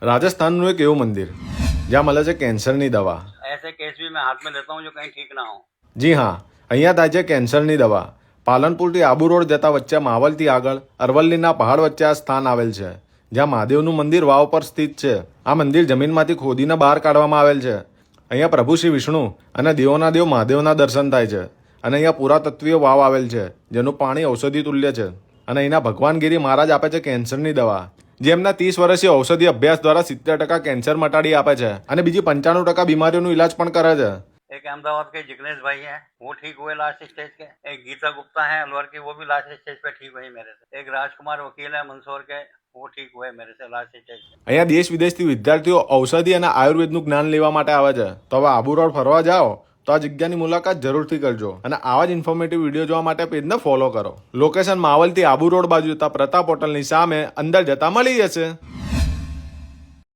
રાજસ્થાનનું એક એવું મંદિર જ્યાં મળે છે કેન્સરની દવા। ऐसे केस भी मैं हाथ में लेता हूँ जो कहीं ठीक ना हो। જી હા, અહીંયા થાય છે કેન્સરની દવા। પાલનપુરથી આબુ રોડ જતા વચ્ચે માવલથી આગળ અરવલ્લીના પહાડ વચ્ચે આ સ્થાન આવેલ છે, જ્યાં મહાદેવનું મંદિર વાવ પર સ્થિત છે। આ મંદિર જમીનમાંથી ખોદીને બહાર કાઢવામાં આવેલ છે। અહીંયા પ્રભુ શ્રી વિષ્ણુ અને દેવોના દેવ મહાદેવના દર્શન થાય છે। અને અહીંયા પુરાતત્વીય વાવ આવેલ છે, જેનું પાણી ઔષધિ તુલ્ય છે। અને અહીંના ભગવાનગીરી મહારાજ આપે છે કેન્સરની દવા, જેમના 30 વર્ષીય ઔષધિ અભ્યાસ દ્વારા 70% કેન્સર મટાડી આપે છે અને બીજી 95% બીમારીઓનું ઇલાજ પણ કરે છે। एक अहमदाबाद के जिग्नेश भाई हैं, वो ठीक हुए लास्ट स्टेज के। एक गीता गुप्ता है अलवर की, वो भी लास्ट स्टेज पे ठीक हुई मेरे से। एक राजकुमार वकील है मंदसौर के, वो ठीक हुए मेरे से लास्ट स्टेज पे। અહીંયા દેશ વિદેશથી વિદ્યાર્થીઓ ઔષધિ અને આયુર્વેદનું જ્ઞાન લેવા માટે આવે છે। તો હવે આબુ રોડ ફરવા જાઓ તો આ જગ્યાની મુલાકાત જરૂરથી કરજો અને આવા જ ઇન્ફોર્મેટિવ વિડીયો જોવા માટે પેજને ફોલો કરો। લોકેશન માવલથી આબુ રોડ બાજુ જતા પ્રતાપ હોટલની સામે અંદર જતા મળી જશે।